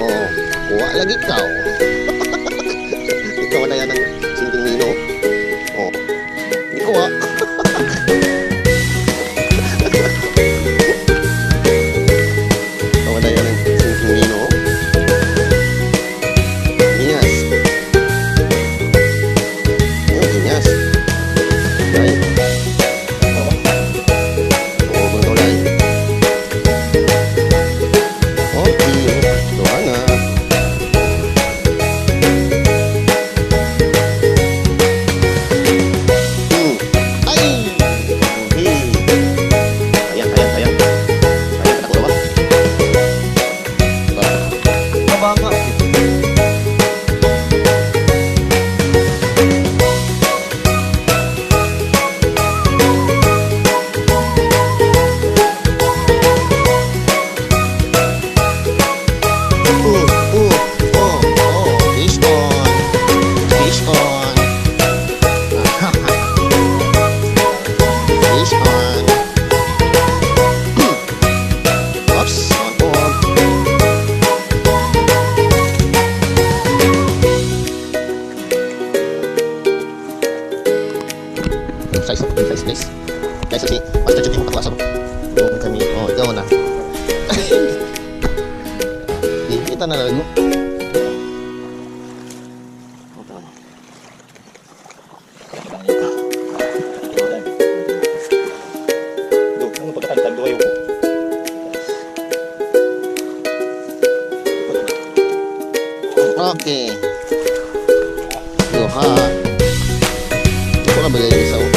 Oh, kuha lagi ikaw. Ikaw na yan ang sinting nino. Oh, hindi kuha. Ikaw na yan ang sinting nino. Inyas. Oh, inyas. Okay. Oh, bertolak. Okay, doa na. Ay! Okay. Sayang, sayang, sayang. Sayang, kata ko ba? Kabanga. Fish on. Fish on. Fish on. Oops, on. Size, please. Guys, si Master Chucky mo katwasa mo. Doon kami. Oh, ikaw na. Kita na lang mo. Okay. Duha. Ito na ba yung isaw?